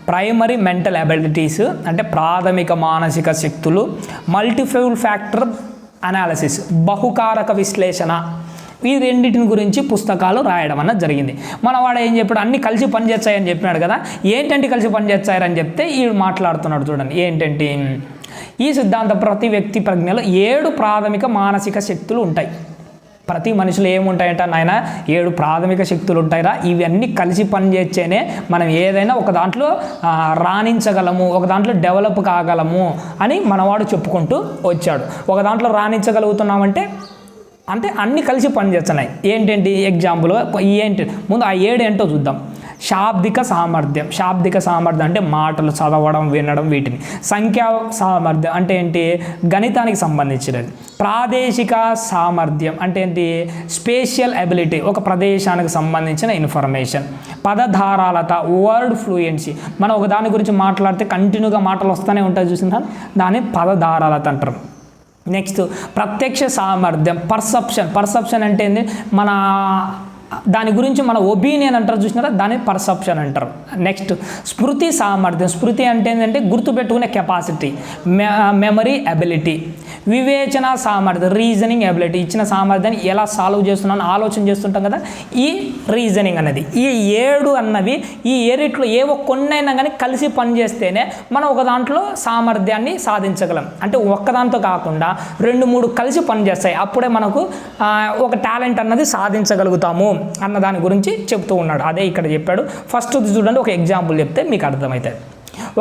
ప్రైమరీ మెంటల్ అబిలిటీస్ అంటే ప్రాథమిక మానసిక శక్తులు, మల్టిపుల్ ఫ్యాక్టర్ అనాలిసిస్ బహుకారక విశ్లేషణ, ఈ రెండింటిని గురించి పుస్తకాలు రాయడం అన్నది జరిగింది. మనవాడు ఏం చెప్పాడు, అన్నీ కలిసి పనిచేస్తాయని చెప్పినాడు కదా. ఏంటంటే కలిసి పనిచేస్తాయని చెప్తే ఈ మాట్లాడుతున్నాడు చూడండి. ఏంటంటే ఈ సిద్ధాంతం ప్రతి వ్యక్తి ప్రజ్ఞలో 7 ప్రాథమిక మానసిక శక్తులు ఉంటాయి. ప్రతి మనిషిలో ఏముంటాయంట నాయన, 7 ప్రాథమిక శక్తులు ఉంటాయిరా. ఇవన్నీ కలిసి పనిచేస్తేనే మనం ఏదైనా ఒక దాంట్లో రాణించగలము, ఒక దాంట్లో డెవలప్ కాగలము అని మనవాడు చెప్పుకుంటూ వచ్చాడు. ఒక దాంట్లో రాణించగలుగుతున్నామంటే అంటే అన్నీ కలిసి పనిచేస్తున్నాయి. ఏంటంటే ఎగ్జాంపుల్ ఏంటి, ముందు ఆ 7 ఏంటో చూద్దాం. శాబ్దిక సామర్థ్యం. శాబ్దిక సామర్థ్యం అంటే మాటలు చదవడం, వినడం, వీటిని. సంఖ్యా సామర్థ్యం అంటే ఏంటి, గణితానికి సంబంధించినది. ప్రాదేశిక సామర్థ్యం అంటే ఏంటి, స్పేషియల్ ఎబిలిటీ, ఒక ప్రదేశానికి సంబంధించిన ఇన్ఫర్మేషన్. పదధారాలత, వర్డ్ ఫ్లూయెన్సీ, మనం ఒక దాని గురించి మాట్లాడితే కంటిన్యూగా మాటలు వస్తూనే ఉంటాయి చూసిందా, దాన్ని పదధారాలత అంటారు. నెక్స్ట్ ప్రత్యక్ష సామర్థ్యం, పర్సెప్షన్. పర్సెప్షన్ అంటే ఏంటి, మన దాని గురించి మన ఒపీనియన్ అంటారు చూసినారా, దాన్ని పర్సెప్షన్ అంటారు. నెక్స్ట్ స్మృతి సామర్థ్యం. స్మృతి అంటే ఏంటంటే గుర్తుపెట్టుకునే కెపాసిటీ, మెమరీ అబిలిటీ. వివేచన సామర్థ్యం, రీజనింగ్ అబిలిటీ, ఇచ్చిన సామర్థ్యాన్ని ఎలా సాల్వ్ చేస్తున్నాను ఆలోచన చేస్తుంటాం కదా, ఈ రీజనింగ్ అనేది. ఈ 7 అన్నవి ఈ ఏరిట్లో ఏవో కొన్నైనా కానీ కలిసి పనిచేస్తేనే మనం ఒక దాంట్లో సామర్థ్యాన్ని సాధించగలం. అంటే ఒక్కదాంతో కాకుండా 2-3 కలిసి పనిచేస్తాయి, అప్పుడే మనకు ఒక టాలెంట్ అన్నది సాధించగలుగుతాము అన్న దాని గురించి చెప్తూ ఉన్నాడు. అదే ఇక్కడ చెప్పాడు. ఫస్ట్ చూడండి, ఒక ఎగ్జాంపుల్ చెప్తే మీకు అర్థమవుతుంది.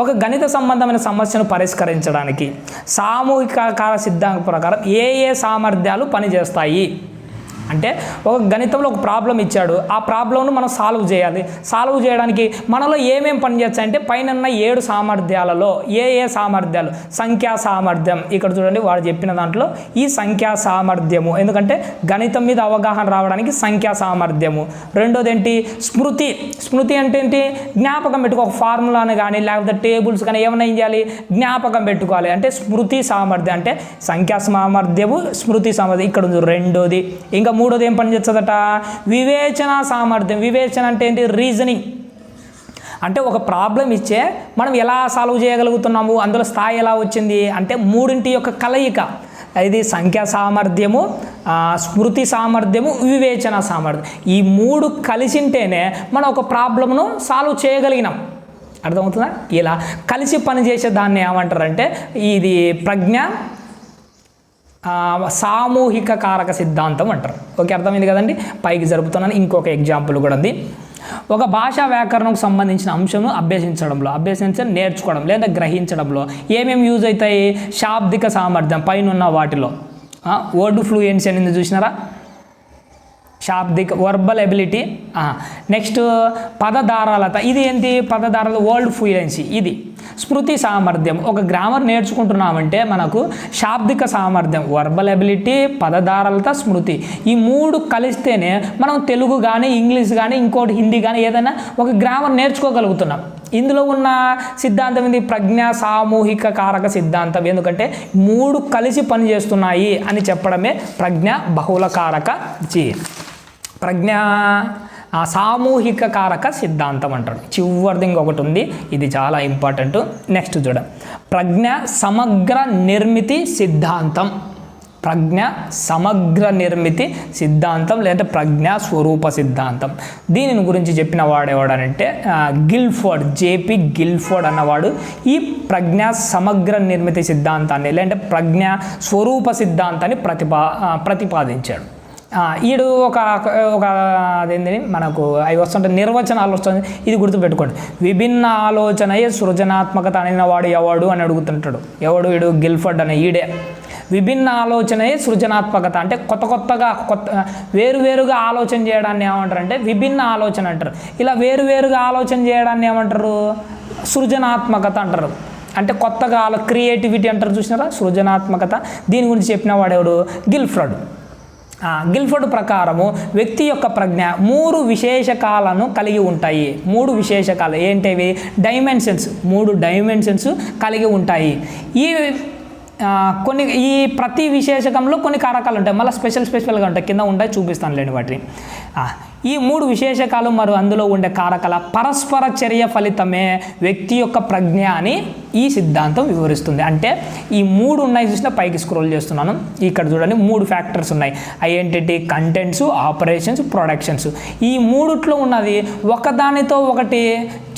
ఒక గణిత సంబంధమైన సమస్యను పరిష్కరించడానికి సామూహిక కారక సిద్ధాంతం ప్రకారం ఏ సామర్థ్యాలు పనిచేస్తాయి అంటే, ఒక గణితంలో ఒక ప్రాబ్లం ఇచ్చాడు, ఆ ప్రాబ్లంను మనం సాల్వ్ చేయాలి. సాల్వ్ చేయడానికి మనలో ఏమేమి పనిచేస్తాయంటే పైన 7 సామర్థ్యాలలో ఏ సామర్థ్యాలు, సంఖ్యా సామర్థ్యం. ఇక్కడ చూడండి వాడు చెప్పిన దాంట్లో ఈ సంఖ్యా సామర్థ్యము, ఎందుకంటే గణితం మీద అవగాహన రావడానికి సంఖ్యా సామర్థ్యము. రెండోది ఏంటి, స్మృతి. స్మృతి అంటే ఏంటి, జ్ఞాపకం పెట్టుకో, ఒక ఫార్ములాని కానీ లేకపోతే టేబుల్స్ కానీ ఏమైనా ఏం చేయాలి, జ్ఞాపకం పెట్టుకోవాలి. అంటే స్మృతి సామర్థ్యం అంటే సంఖ్యా సామర్థ్యము, స్మృతి సామర్థ్యం. ఇక్కడ ఉంది రెండోది. ఇంకా మూడోది ఏం పని చేస్తుందట, వివేచన సామర్థ్యం. వివేచన అంటే ఏంటి, రీజనింగ్. అంటే ఒక ప్రాబ్లం ఇచ్చే మనం ఎలా సాల్వ్ చేయగలుగుతున్నాము, అందులో స్థాయి ఎలా వచ్చింది అంటే మూడింటి యొక్క కలయిక. ఇది సంఖ్యా సామర్థ్యము, స్మృతి సామర్థ్యము, వివేచన సామర్థ్యం. ఈ 3 కలిసింటేనే మనం ఒక ప్రాబ్లంను సాల్వ్ చేయగలిగినాం. అర్థమవుతుందా? ఇలా కలిసి పనిచేసే దాన్ని ఏమంటారంటే ఇది ప్రజ్ఞ సామూహిక కారక సిద్ధాంతం అంటారు. ఓకే, అర్థమైంది కదండి. పైకి జరుపుతున్నాను. ఇంకొక ఎగ్జాంపుల్ కూడా ఉంది. ఒక భాషా వ్యాకరణకు సంబంధించిన అంశంను నేర్చుకోవడం లేదా గ్రహించడంలో ఏమేమి యూజ్ అవుతాయి, శాబ్దిక సామర్థ్యం పైన ఉన్న వాటిలో. వర్డ్ ఫ్లూయెన్సీ అనేది చూసినారా, శాబ్దిక వర్బల్ ఎబిలిటీ. నెక్స్ట్ పదధారాలత, ఇది ఏంటి, పదధారాలు వర్డ్ ఫ్లూయెన్సీ. ఇది స్మృతి సామర్థ్యం. ఒక గ్రామర్ నేర్చుకుంటున్నామంటే మనకు శాబ్దిక సామర్థ్యం, వర్బల్ ఎబిలిటీ, పదధారాలత, స్మృతి, ఈ 3 కలిస్తేనే మనం తెలుగు కానీ ఇంగ్లీష్ కానీ ఇంకోటి హిందీ కానీ ఏదైనా ఒక గ్రామర్ నేర్చుకోగలుగుతున్నాం. ఇందులో ఉన్న సిద్ధాంతం ఇది ప్రజ్ఞా సామూహిక కారక సిద్ధాంతం. ఎందుకంటే 3 కలిసి పనిచేస్తున్నాయి అని చెప్పడమే ప్రజ్ఞ బహుళ కారక ప్రజ్ఞా సామూహిక కారక సిద్ధాంతం అంటాడు. చివరిది ఇంకొకటి ఉంది, ఇది చాలా ఇంపార్టెంట్. నెక్స్ట్ చూడండి, ప్రజ్ఞ సమగ్ర నిర్మితి సిద్ధాంతం. ప్రజ్ఞ సమగ్ర నిర్మితి సిద్ధాంతం లేదంటే ప్రజ్ఞా స్వరూప సిద్ధాంతం. దీనిని గురించి చెప్పిన వాడేవాడంటే గిల్ఫోర్డ్, జేపీ గిల్ఫోర్డ్ అన్నవాడు ఈ ప్రజ్ఞా సమగ్ర నిర్మితి సిద్ధాంతాన్ని లేదంటే ప్రజ్ఞా స్వరూప సిద్ధాంతాన్ని ప్రతిపాదించాడు. ఈడు ఒక అదేంటి మనకు అవి వస్తుంటే నిర్వచనాలు వస్తుంది, ఇది గుర్తుపెట్టుకోండి. విభిన్న ఆలోచనయే సృజనాత్మకత అనిన వాడు ఎవడు అని అడుగుతుంటాడు. ఎవడు వీడు, గిల్ఫర్డ్ అనే ఈడే. విభిన్న ఆలోచనే సృజనాత్మకత. అంటే కొత్తగా వేరువేరుగా ఆలోచన చేయడాన్ని ఏమంటారు అంటే విభిన్న ఆలోచన అంటారు. ఇలా వేరువేరుగా ఆలోచన చేయడాన్ని ఏమంటారు? సృజనాత్మకత అంటారు. అంటే కొత్తగా క్రియేటివిటీ అంటారు చూసినారా, సృజనాత్మకత. దీని గురించి చెప్పిన వాడెవడు? గిల్ఫ్రెడ్. గిల్ఫర్డ్ ప్రకారము వ్యక్తి యొక్క ప్రజ్ఞ 3 విశేషకాలను కలిగి ఉంటాయి. 3 విశేషకాలు ఏంటివి? డైమెన్షన్స్. 3 డైమెన్షన్స్ కలిగి ఉంటాయి. ఈ ప్రతి విశేషకంలో కొన్ని కారకాలు ఉంటాయి, మళ్ళీ స్పెషల్గా ఉంటాయి, కింద ఉంటాయి, చూపిస్తాను లేండి వాటిని. ఈ 3 విశేషకాలు మరియు అందులో ఉండే కారకాల పరస్పర చర్య ఫలితమే వ్యక్తి యొక్క ప్రజ్ఞ అని ఈ సిద్ధాంతం వివరిస్తుంది. అంటే ఈ 3 ఉన్నాయి చూసిన, పైకి స్క్రోల్ చేస్తున్నాను, ఇక్కడ చూడండి 3 ఫ్యాక్టర్స్ ఉన్నాయి. ఏంటి? Contents, operations, productions. ఈ 3లో ఉన్నది ఒకదానితో ఒకటి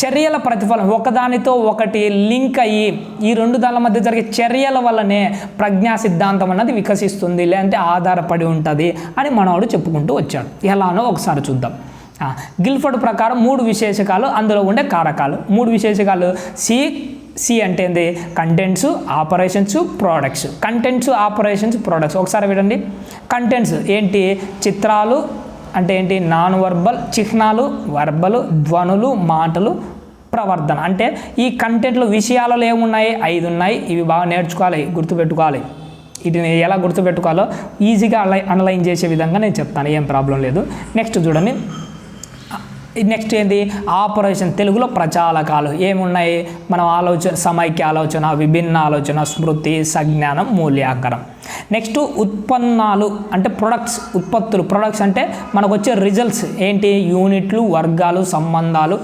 చర్యల ప్రతిఫలం, ఒకదానితో ఒకటి లింక్ అయ్యి ఈ 2 దాని మధ్య జరిగే చర్యల వల్లనే ప్రజ్ఞా సిద్ధాంతం అన్నది వికసిస్తుంది, లేదంటే ఆధారపడి ఉంటుంది అని మనవాడు చెప్పుకుంటూ వచ్చాడు. ఎలానో ఒకసారి చూద్దాం. గిల్ఫర్డ్ ప్రకారం 3 విశేషకాలు, అందులో ఉండే కారకాలు. 3 విశేషకాలు సి అంటే ఏంది? Contents, operations, products. Contents, operations, products. ఒకసారి వినండి. కంటెంట్స్ ఏంటి? చిత్రాలు అంటే ఏంటి? నాన్ వర్బల్, చిహ్నాలు, వర్బలు, ధ్వనులు, మాటలు, ప్రవర్ధన. అంటే ఈ కంటెంట్లో విషయాలలో ఏమున్నాయి? 5 ఉన్నాయి. ఇవి బాగా నేర్చుకోవాలి, గుర్తుపెట్టుకోవాలి. వీటిని ఎలా గుర్తుపెట్టుకోవాలో ఈజీగా అనలైన్ చేసే విధంగా నేను చెప్తాను, ఏం ప్రాబ్లం లేదు. నెక్స్ట్ చూడండి. నెక్స్ట్ ఏంటి? ఆపరేషన్, తెలుగులో ప్రచాలకాలు ఏమున్నాయి? మనం సమైక్య ఆలోచన, విభిన్న ఆలోచన, స్మృతి, సంజ్ఞానం, మూల్యాంకనం. నెక్స్ట్ ఉత్పన్నాలు అంటే ప్రొడక్ట్స్, ఉత్పత్తులు. ప్రొడక్ట్స్ అంటే మనకు వచ్చే రిజల్ట్స్ ఏంటి? యూనిట్లు, వర్గాలు, సంబంధాలు,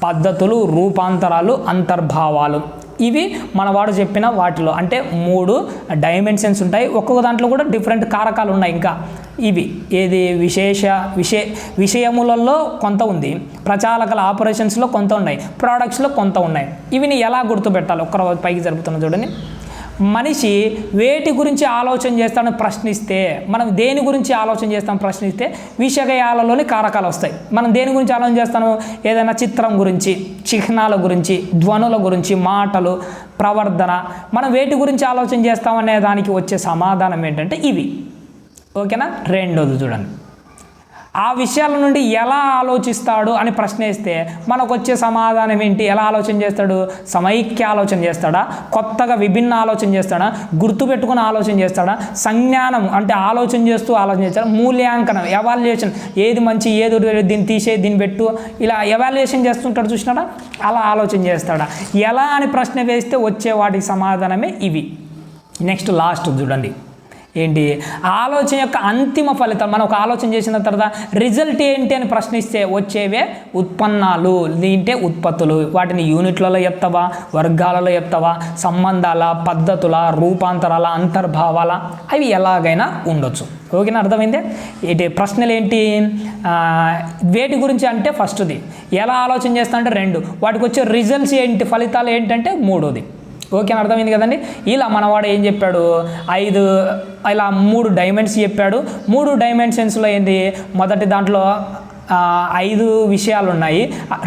పద్ధతులు, రూపాంతరాలు, అంతర్భావాలు. ఇవి మనవాడు చెప్పిన వాటిలో అంటే 3 డైమెన్షన్స్ ఉంటాయి. ఒక్కొక్క దాంట్లో కూడా డిఫరెంట్ కారకాలు ఉన్నాయి. ఇంకా ఇవి ఏది? విషయములలో కొంత ఉంది, ప్రచాలకాల ఆపరేషన్స్లో కొంత ఉన్నాయి, ప్రోడక్ట్స్లో కొంత ఉన్నాయి. ఇవిని ఎలా గుర్తుపెట్టాలి? ఒక్క పైకి జరుపుతున్నా చూడండి. మనిషి వేటి గురించి ఆలోచన చేస్తాడని ప్రశ్నిస్తే, మనం దేని గురించి ఆలోచన చేస్తాం ప్రశ్నిస్తే విషయాలలోని కారకాలు వస్తాయి. మనం దేని గురించి ఆలోచన చేస్తాము? ఏదైనా చిత్రం గురించి, చిహ్నాల గురించి, ధ్వనుల గురించి, మాటలు, ప్రవర్ధన. మనం వేటి గురించి ఆలోచన చేస్తామనే దానికి వచ్చే సమాధానం ఏంటంటే ఇవి. ఓకేనా? రెండోది చూడండి. ఆ విషయాల నుండి ఎలా ఆలోచిస్తాడు అని ప్రశ్నిస్తే మనకు వచ్చే సమాధానం ఏంటి? ఎలా ఆలోచన చేస్తాడు? సమైక్య ఆలోచన చేస్తాడా? కొత్తగా విభిన్న ఆలోచన చేస్తాడా? గుర్తుపెట్టుకుని ఆలోచన చేస్తాడా? సంజ్ఞానం అంటే ఆలోచన చేస్తాడా? మూల్యాంకనం, ఎవాల్యుయేషన్, ఏది మంచి, ఏది దీన్ని తీసే, దీన్ని పెట్టు, ఇలా ఎవాల్యుయేషన్ చేస్తుంటాడు చూసినాడా? అలా ఆలోచన చేస్తాడా? ఎలా అని ప్రశ్న వేస్తే వచ్చే వాటికి సమాధానమే ఇవి. నెక్స్ట్ లాస్ట్ చూడండి. ఏంటి? ఆలోచన యొక్క అంతిమ ఫలితం. మనం ఒక ఆలోచన చేసిన తర్వాత రిజల్ట్ ఏంటి అని ప్రశ్నిస్తే వచ్చేవే ఉత్పన్నాలు, దీంటే ఉత్పత్తులు. వాటిని యూనిట్లలో చెప్తావా, వర్గాలలో చెప్తావా, సంబంధాల, పద్ధతుల, రూపాంతరాల, అంతర్భావాల, అవి ఎలాగైనా ఉండొచ్చు. ఓకేనా? అర్థమైందే? ఏంటి ప్రశ్నలు ఏంటి? వేటి గురించి అంటే ఫస్ట్ది, ఎలా ఆలోచన చేస్తా అంటే 2, వాటికి వచ్చే రిజల్ట్స్ ఏంటి, ఫలితాలు ఏంటంటే 3ది. ఓకేనా? అర్థమైంది కదండి? ఇలా మనవాడు ఏం చెప్పాడు? 5 ఇలా 3 డైమెన్షన్స్ చెప్పాడు. 3 డైమెన్షన్స్లో ఏంది? మొదటి దాంట్లో 5 విషయాలు ఉన్నాయి,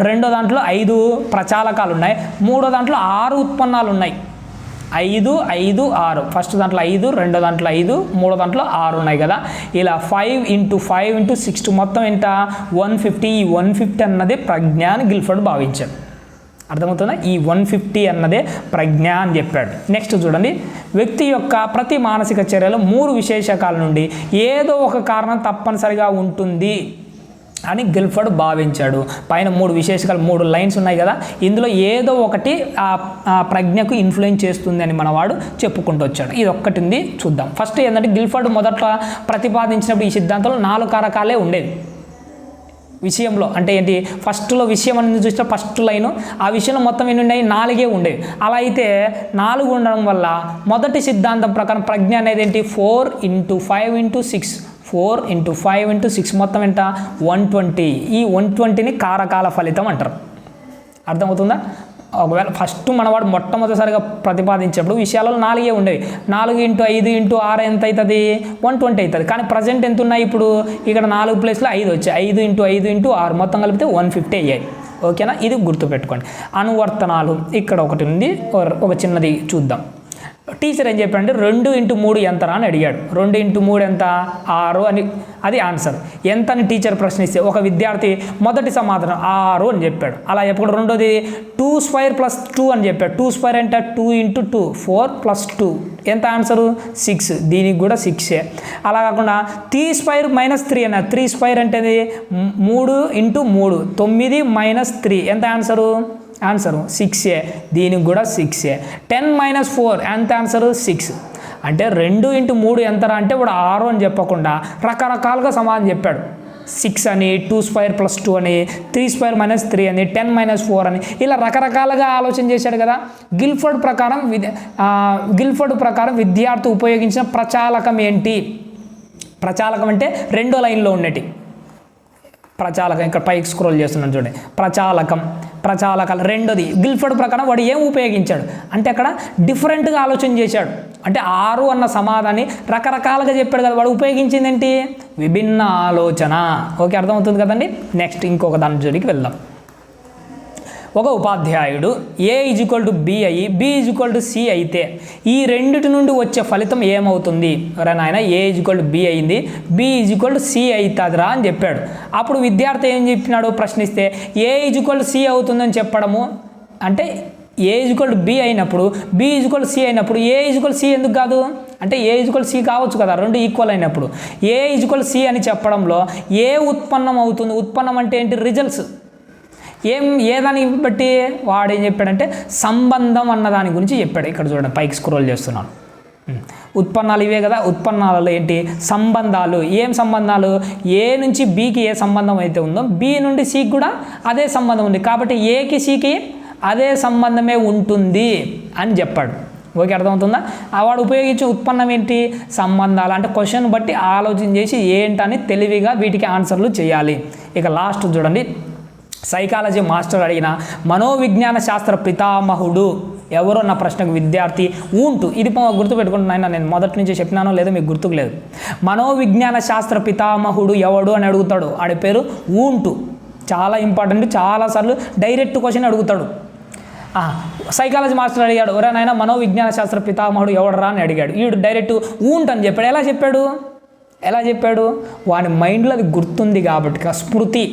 రెండో దాంట్లో 5 ప్రచాలకాలు ఉన్నాయి, మూడో దాంట్లో 6 ఉత్పన్నాలు ఉన్నాయి. 5, 5, 6. ఫస్ట్ దాంట్లో 5, రెండో దాంట్లో 5, మూడో దాంట్లో 6 ఉన్నాయి కదా. ఇలా 5 × 5 × 6 మొత్తం ఎంత? 150. ఈ 150 అన్నది ప్రజ్ఞ అని గిల్ఫర్డ్ భావించాడు. అర్థమవుతుందా? ఈ 150 అన్నదే ప్రజ్ఞ అని చెప్పాడు. నెక్స్ట్ చూడండి. వ్యక్తి యొక్క ప్రతి మానసిక చర్యలో 3 విశేషకాల నుండి ఏదో ఒక కారణం తప్పనిసరిగా ఉంటుంది అని గిల్ఫర్డ్ భావించాడు. పైన 3 విశేషకాలు, 3 లైన్స్ ఉన్నాయి కదా, ఇందులో ఏదో ఒకటి ఆ ప్రజ్ఞకు ఇన్ఫ్లుయెన్స్ చేస్తుంది అని మనవాడు చెప్పుకుంటూ వచ్చాడు. ఇది ఒక్కటి ఉంది, చూద్దాం. ఫస్ట్ ఏంటంటే గిల్ఫర్డ్ మొదట్లో ప్రతిపాదించినప్పుడు ఈ సిద్ధాంతంలో 4 కారకాలే ఉండేవి విషయంలో. అంటే ఏంటి? ఫస్ట్లో విషయం అనేది చూస్తే ఫస్ట్ లైను, ఆ విషయంలో మొత్తం ఎన్ని ఉన్నాయి? 4 ఉండేవి. అలా అయితే 4 ఉండడం వల్ల మొదటి సిద్ధాంతం ప్రకారం ప్రజ్ఞ అనేది ఏంటి? 4 × 5 × 6. 4 × 5 × 6 మొత్తం ఎంత? 120. ఈ 120ని కారకాల ఫలితం అంటారు. అర్థమవుతుందా? ఒకవేళ ఫస్ట్ మనవాడు మొట్టమొదటిసారిగా ప్రతిపాదించేప్పుడు విషయాలలో 4 ఉండేవి. 4 × 5 × 6 ఎంత అవుతుంది? 120 అవుతుంది. కానీ ప్రజెంట్ ఎంత ఉన్నాయి? ఇప్పుడు ఇక్కడ 4 ప్లేస్లో 5 వచ్చాయి. 5 × 5 × 6 మొత్తం కలిపితే 150 అయ్యాయి. ఓకేనా? ఇది గుర్తుపెట్టుకోండి. అనువర్తనాలు ఇక్కడ ఒకటి ఉంది, ఒక చిన్నది చూద్దాం. టీచర్ ఏం చెప్పాడంటే 2 × 3 ఎంతరా అని అడిగాడు. 2 × 3 ఎంత? 6 అని అది ఆన్సర్. ఎంత అని టీచర్ ప్రశ్నిస్తే ఒక విద్యార్థి మొదటి సమాధానం 6 అని చెప్పాడు. అలా చెప్పకుండా రెండోది 2² + 2 అని చెప్పాడు. 2² అంటే 2 × 2 4 + 2 ఎంత ఆన్సరు? 6. దీనికి కూడా 6. అలా కాకుండా 3² - 3 అన్న 3² అంటే 3 × 3 9 - 3 ఎంత ఆన్సరు? ఆన్సరు 6. దీనికి కూడా 6. 10 - 4 ఎంత ఆన్సరు? 6. అంటే 2 × 3 ఎంతరా అంటే వాడు 6 అని చెప్పకుండా రకరకాలుగా సమాధానం చెప్పాడు. 6 అని, 2² + 2 అని, 3² - 3 అని, 10 - 4 అని, ఇలా రకరకాలుగా ఆలోచన చేశాడు కదా. గిల్ఫర్డ్ ప్రకారం విద్యార్థి ఉపయోగించిన ప్రచాలకం ఏంటి? ప్రచాలకం అంటే రెండో లైన్లో ఉన్నటి ప్రచాలకం. ఇక్కడ పైకి స్క్రోల్ చేస్తున్నాను చూడండి. ప్రచాలకాలు రెండోది. గిల్ఫర్డ్ ప్రకారం వాడు ఏం ఉపయోగించాడు అంటే అక్కడ డిఫరెంట్గా ఆలోచన చేశాడు. అంటే 6 అన్న సమాధానాన్ని రకరకాలుగా చెప్పాడు కదా. వాడు ఉపయోగించింది ఏంటి? విభిన్న ఆలోచన. ఓకే, అర్థమవుతుంది కదండి. నెక్స్ట్ ఇంకొక దాని జోలికి వెళ్దాం. ఒక ఉపాధ్యాయుడు A = B అయ్యి B = C అయితే ఈ రెండిటి నుండి వచ్చే ఫలితం ఏమవుతుంది? నాయన A = B అయింది, B = C అవుతుందిరా అని చెప్పాడు. అప్పుడు విద్యార్థి ఏం చెప్పినాడు ప్రశ్నిస్తే A = C అవుతుందని చెప్పడము అంటే A = B అయినప్పుడు B = C అయినప్పుడు A = C ఎందుకు కాదు అంటే A = C కావచ్చు కదా, రెండు ఈక్వల్ అయినప్పుడు. A = C అని చెప్పడంలో ఏ ఉత్పన్నం అవుతుంది? ఉత్పన్నం అంటే ఏంటి? రిజల్ట్స్. ఏ దానికి బట్టి వాడు ఏం చెప్పాడంటే సంబంధం అన్న దాని గురించి చెప్పాడు. ఇక్కడ చూడండి, పైకి స్క్రోల్ చేస్తున్నాను. ఉత్పన్నాలు ఇవే కదా. ఉత్పన్నాలలో ఏంటి? సంబంధాలు. ఏం సంబంధాలు? A నుంచి Bకి ఏ సంబంధం అయితే ఉందో B నుండి Cకి కూడా అదే సంబంధం ఉంది. కాబట్టి Aకి Cకి అదే సంబంధమే ఉంటుంది అని చెప్పాడు. ఓకే, అర్థమవుతుందా? వాడు ఉపయోగించే ఉత్పన్నం ఏంటి? సంబంధాలు. అంటే క్వశ్చన్ బట్టి ఆలోచన చేసి ఏంటని తెలివిగా వీటికి ఆన్సర్లు చేయాలి. ఇక లాస్ట్ చూడండి, సైకాలజీ మాస్టర్ అడిగిన మనోవిజ్ఞాన శాస్త్ర పితామహుడు ఎవరు అన్న ప్రశ్నకు విద్యార్థి ఊంటు. ఇది గుర్తుపెట్టుకుంటున్నాయినా, నేను మొదటి నుంచి చెప్పినానో లేదో మీకు గుర్తుకు లేదు. మనోవిజ్ఞాన శాస్త్ర పితామహుడు ఎవడు అని అడుగుతాడు. ఆడి పేరు ఊంటు. చాలా ఇంపార్టెంట్. చాలాసార్లు డైరెక్ట్ క్వశ్చన్ అడుగుతాడు. సైకాలజీ మాస్టర్ అడిగాడు, నాయన మనోవిజ్ఞాన శాస్త్ర పితామహుడు ఎవడరా అని అడిగాడు. వీడు డైరెక్ట్ ఊంటు అని చెప్పాడు. ఎలా చెప్పాడు? వాని మైండ్లో అది గుర్తుంది కాబట్టి స్మృతి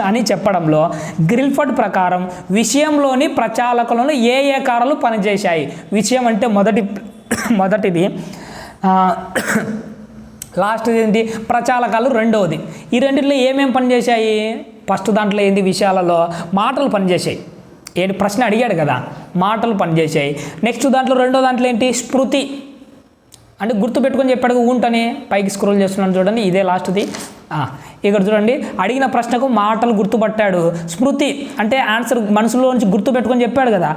అని చెప్పడంలో గిల్ఫర్డ్ ప్రకారం విషయంలోని ప్రచాలకులను ఏ కారాలు పనిచేశాయి? విషయం అంటే మొదటిది, లాస్ట్ ఏంటి? ప్రచాలకాలు రెండవది. ఈ రెండిట్లో ఏమేమి పనిచేశాయి? ఫస్ట్ దాంట్లో ఏంటి? విషయాలలో మాటలు పనిచేసాయి. ఏంటి? ప్రశ్న అడిగాడు కదా, మాటలు పనిచేసాయి. నెక్స్ట్ దాంట్లో రెండో దాంట్లో ఏంటి? స్మృతి అంటే గుర్తుపెట్టుకొని చెప్పాడు ఊంటని. పైకి స్క్రోల్ చేస్తున్నాను చూడండి, ఇదే లాస్ట్ది. ఇక్కడ చూడండి, అడిగిన ప్రశ్నకు మాటలు గుర్తుపట్టాడు. స్మృతి అంటే ఆన్సర్ మనసులో నుంచి గుర్తుపెట్టుకొని చెప్పాడు కదా,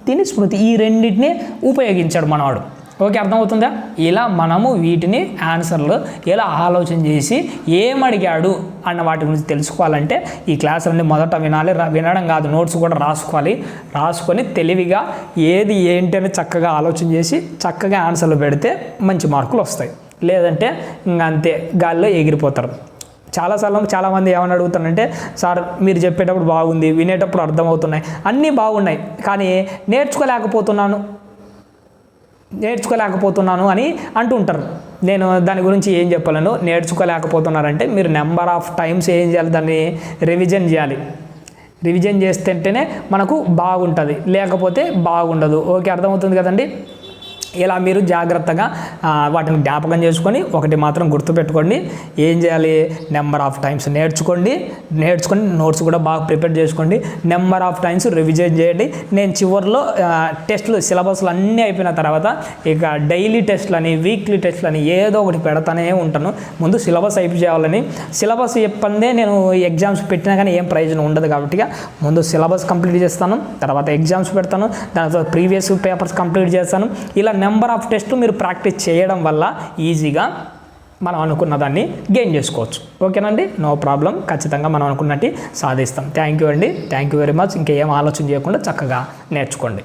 దీన్ని స్మృతి. ఈ రెండింటిని ఉపయోగించాడు మనవాడు. ఓకే, అర్థమవుతుందా? ఇలా మనము వీటిని ఆన్సర్లు ఎలా ఆలోచన చేసి ఏమడిగాడు అన్న వాటి గురించి తెలుసుకోవాలంటే ఈ క్లాసులన్నీ మొదట వినాలి. వినడం కాదు, నోట్స్ కూడా రాసుకొని తెలివిగా ఏది ఏంటి అని చక్కగా ఆలోచన చేసి చక్కగా ఆన్సర్లు పెడితే మంచి మార్కులు వస్తాయి. లేదంటే ఇంకా అంతే, గాల్లో ఎగిరిపోతారు. చాలామంది ఏమని అడుగుతానంటే, సార్ మీరు చెప్పేటప్పుడు బాగుంది, వినేటప్పుడు అర్థమవుతున్నాయి, అన్నీ బాగున్నాయి, కానీ నేర్చుకోలేకపోతున్నాను అని అంటుంటారు. నేను దాని గురించి ఏం చెప్పాలను? నేర్చుకోలేకపోతున్నారంటే మీరు నెంబర్ ఆఫ్ టైమ్స్ ఏం చేయాలి? దాన్ని రివిజన్ చేయాలి. రివిజన్ చేస్తేనే మనకు బాగుంటుంది, లేకపోతే బాగుండదు. ఓకే, అర్థమవుతుంది కదండి? ఇలా మీరు జాగ్రత్తగా వాటిని జ్ఞాపకం చేసుకొని ఒకటి మాత్రం గుర్తుపెట్టుకోండి. ఏం చేయాలి? నెంబర్ ఆఫ్ టైమ్స్ నేర్చుకొని నోట్స్ కూడా బాగా ప్రిపేర్ చేసుకోండి. నెంబర్ ఆఫ్ టైమ్స్ రివిజన్ చేయండి. నేను చివరిలో టెస్టులు సిలబస్లు అన్నీ అయిపోయిన తర్వాత ఇక డైలీ టెస్టులని, వీక్లీ టెస్టులని ఏదో ఒకటి పెడతానే ఉంటాను. ముందు సిలబస్ అయిపోయాలని. సిలబస్ చెప్పందే నేను ఎగ్జామ్స్ పెట్టినా కానీ ఏం ప్రయోజనం ఉండదు కాబట్టి ముందు సిలబస్ కంప్లీట్ చేస్తాను, తర్వాత ఎగ్జామ్స్ పెడతాను, దాని తర్వాత ప్రీవియస్ పేపర్స్ కంప్లీట్ చేస్తాను. ఇలా నెంబర్ ఆఫ్ టెస్టులు మీరు ప్రాక్టీస్ చేయడం వల్ల ఈజీగా మనం అనుకున్న దాన్ని గెయిన్ చేసుకోవచ్చు. ఓకేనండి, నో ప్రాబ్లం. ఖచ్చితంగా మనం అనుకున్నట్టు సాధిస్తాం. థ్యాంక్ యూ అండి, థ్యాంక్ యూ వెరీ మచ్. ఇంకేం ఆలోచన చేయకుండా చక్కగా నేర్చుకోండి.